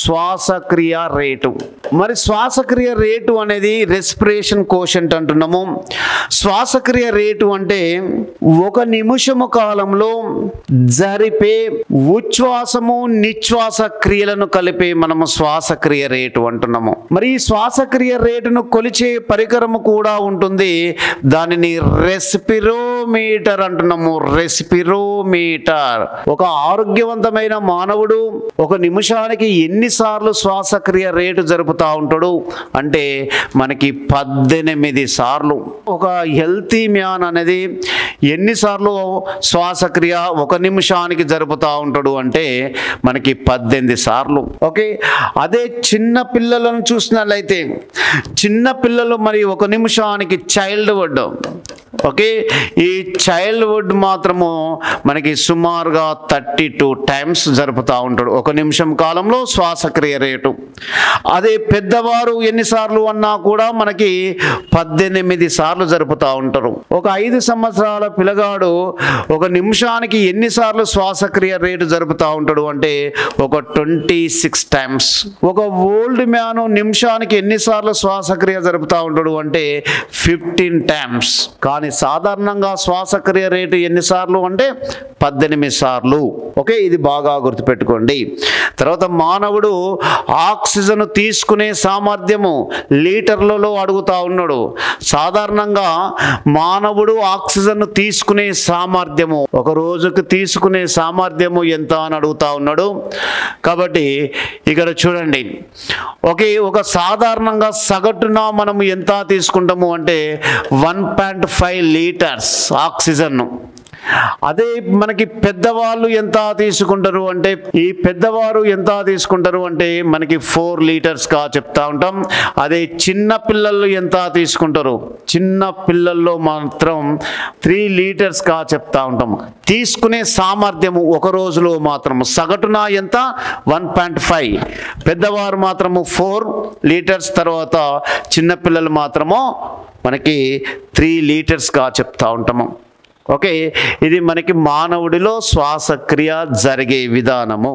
శ్వాసక్రియ రేటు. మరి శ్వాసక్రియ రేటు అనేది రెస్పిరేషన్ కోషెంట్ అంటున్నాము. శ్వాసక్రియ రేటు అంటే 1 నిమిషము కాలంలో జరిపే ఉచ్ఛ్వాసము నిశ్వాస క్రియలను కలిపే మనము శ్వాసక్రియ రేటు అంటున్నాము. మరి ఈ శ్వాసక్రియ రేటును కొలిచే పరికరము కూడా ఉంటుంది. దానిని రెస్పిరోమీటర్ అంటున్నాము. రెస్పిరోమీటర్. ఒక ఆరోగ్యవంతమైన మానవుడు 1 నిమిషానికి ఎన్నిసార్లు శ్వాసక్రియ రేటు జరుపుతూ ఉంటాడు అంటే మనకి 18 సార్లు. ఒక హెల్తీ మ్యాన్ అనేది ఎన్నిసార్లు శ్వాసక్రియ 1 నిమిషానికి జరుపుతూ ఉంటాడు అంటే మనకి 18 సార్లు. ఓకే, అదే చిన్న పిల్లలను చూసినట్లయితే చిన్న పిల్లలు మరి 1 నిమిషానికి చైల్డ్హుడ్, ఓకే, ఈ చైల్డ్హుడ్ మాత్రము మనకి సుమారుగా 32 టైమ్స్ జరుపుతూ ఉంటాడు 1 నిమిషం కాలంలో శ్వాసక్రియ రేటు. అదే పెద్దవారు ఎన్నిసార్లు అన్నా కూడా మనకి 18 సార్లు జరుపుతూ ఉంటారు. ఒక 5 సంవత్సరాల పిల్లగాడు 1 నిమిషానికి ఎన్నిసార్లు శ్వాసక్రియ రేటు జరుపుతూ ఉంటాడు అంటే ఒక 26 టైమ్స్. ఒక ఓల్డ్ మ్యాన్ నిమిషానికి ఎన్నిసార్లు శ్వాసక్రియ జరుపుతూ ఉంటాడు అంటే 15 టైమ్స్. కానీ సాధారణంగా శ్వాసక్రియ రేటు ఎన్నిసార్లు అంటే 18 సార్లు. ఓకే, ఇది బాగా గుర్తుపెట్టుకోండి. తర్వాత మానవుడు ఆక్సిజన్ తీసుకునే సామర్థ్యము లీటర్లలో అడుగుతా ఉన్నాడు. సాధారణంగా మానవుడు ఆక్సిజన్ తీసుకునే సామర్థ్యము ఒక రోజుకు తీసుకునే సామర్థ్యము ఎంత అని అడుగుతా ఉన్నాడు. కాబట్టి ఇక్కడ చూడండి, ఓకే, ఒక సాధారణంగా సగటున మనము ఎంత తీసుకుంటాము అంటే 1.5 లీటర్స్ ఆక్సిజన్. అదే మనకి పెద్దవాళ్ళు ఎంత తీసుకుంటారు అంటే ఈ పెద్దవారు ఎంత తీసుకుంటారు అంటే మనకి 4 లీటర్స్గా చెప్తా ఉంటాం. అదే చిన్న పిల్లలు ఎంత తీసుకుంటారు, చిన్న పిల్లల్లో మాత్రం 3 లీటర్స్గా చెప్తా ఉంటాం. తీసుకునే సామర్థ్యము ఒక రోజులో మాత్రము సగటున ఎంత 1.5, పెద్దవారు మాత్రము 4 లీటర్స్, తర్వాత చిన్నపిల్లలు మాత్రము మనకి 3 లీటర్స్గా చెప్తా ఉంటాము. ఓకే, ఇది మనకి మానవుడిలో శ్వాసక్రియ జరిగే విధానము.